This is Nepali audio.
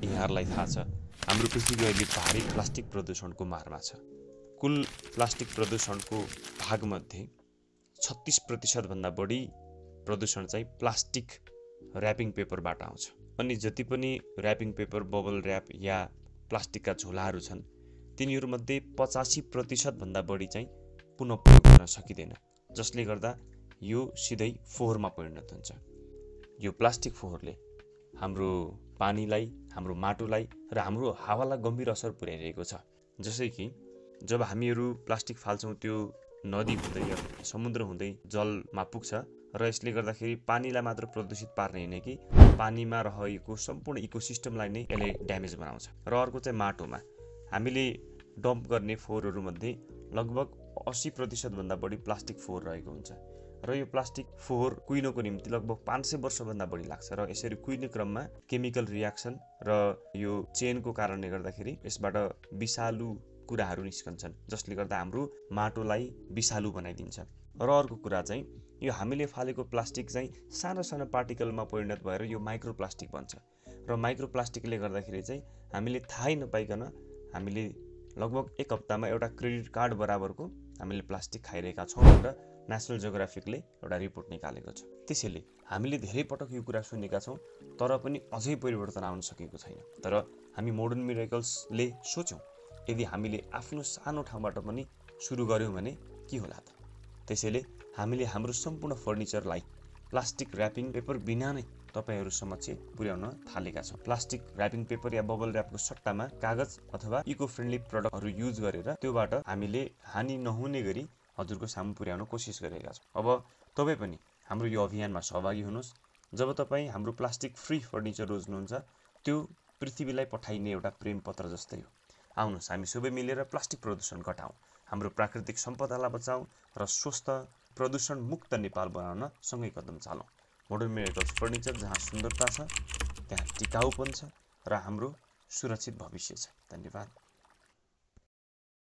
यहाँहरूलाई थाहा छ हाम्रो पृथ्वी अहिले भारी प्लास्टिक प्रदूषणको मारमा छ। कुल प्लास्टिक प्रदूषणको भागमध्ये 36% भन्दा बढी प्रदूषण चाहिँ प्लास्टिक र्यापिङ पेपरबाट आउँछ। अनि जति पनि र्यापिङ पेपर, बबल र्याप या प्लास्टिकका झोलाहरू छन् तिनीहरूमध्ये 85% भन्दा बढी चाहिँ पुनः प्रयोग गर्न सकिँदैन, जसले गर्दा यो सिधै फोहोरमा परिणत हुन्छ। यो प्लास्टिक फोहोरले हाम्रो पानीलाई, हाम्रो माटोलाई र हाम्रो हावालाई गम्भीर असर पुर्याइरहेको छ। जसै कि जब हामीहरू प्लास्टिक फाल्छौँ त्यो नदी हुँदै या समुद्र हुँदै जलमा पुग्छ र यसले गर्दाखेरि पानीलाई मात्र प्रदूषित पार्ने होइन कि पानीमा रहेको सम्पूर्ण इकोसिस्टमलाई नै यसले ड्यामेज बनाउँछ। र अर्को चाहिँ माटोमा हामीले डम्प गर्ने फोहोरहरूमध्ये लगभग 80% भन्दा बढी प्लास्टिक फोहोर रहेको हुन्छ र यो प्लास्टिक फोहोर कुहिनको निम्ति लगभग 500 वर्षभन्दा बढी लाग्छ र यसरी कुहिने क्रममा केमिकल रियाक्सन र यो चेनको कारणले गर्दाखेरि यसबाट विषालु कुराहरू निस्कन्छन्, जसले गर्दा हाम्रो माटोलाई विषालु बनाइदिन्छ। र अर्को कुरा चाहिँ यो हामीले फालेको प्लास्टिक चाहिँ सानो सानो पार्टिकलमा परिणत भएर यो माइक्रोप्लास्टिक बन्छ र माइक्रोप्लास्टिकले गर्दाखेरि चाहिँ हामीले थाहै नपाइकन हामीले लगभग 1 हप्तामा एउटा क्रेडिट कार्ड बराबरको हामीले प्लास्टिक खाइरहेका छौँ भनेर नेसनल जियोग्राफिकले एउटा रिपोर्ट निकालेको छ। त्यसैले हामीले धेरै पटक यो कुरा सुनेका छौँ तर पनि अझै परिवर्तन आउन सकेको छैन। तर हामी मोडर्न मिरेकल्सले सोच्यौँ यदि हामीले आफ्नो सानो ठाउँबाट पनि सुरु गर्यौँ भने के होला त। त्यसैले हामीले हाम्रो सम्पूर्ण फर्निचरलाई प्लास्टिक र्यापिङ पेपर बिना नै तपाईहरू समक्ष पुर्याउन थालेका छौँ। प्लास्टिक र्यापिङ पेपर या बबल र्यापको सट्टामा कागज अथवा इको फ्रेन्डली प्रडक्टहरू युज गरेर त्योबाट हामीले हानि नहुने गरी हजुरको सामु पुर्याउन कोसिस गरेका छौँ। अब तपाईँ पनि हाम्रो यो अभियानमा सहभागी हुनुहोस्। जब तपाईँ हाम्रो प्लास्टिक फ्री फर्निचर रोज्नुहुन्छ त्यो पृथ्वीलाई पठाइने एउटा प्रेम पत्र जस्तै हो। आउनुहोस् हामी सबै मिलेर प्लास्टिक प्रदूषण घटाउँ, हाम्रो प्राकृतिक सम्पदालाई बचाउँ र स्वस्थ प्रदूषण मुक्त नेपाल बनाउन सँगै कदम चालौँ। मोडर्न मिरेकल्स फर्निचर, जहाँ सुन्दरता छ त्यहाँ टिकाउपन छ र हाम्रो सुरक्षित भविष्य छ। धन्यवाद।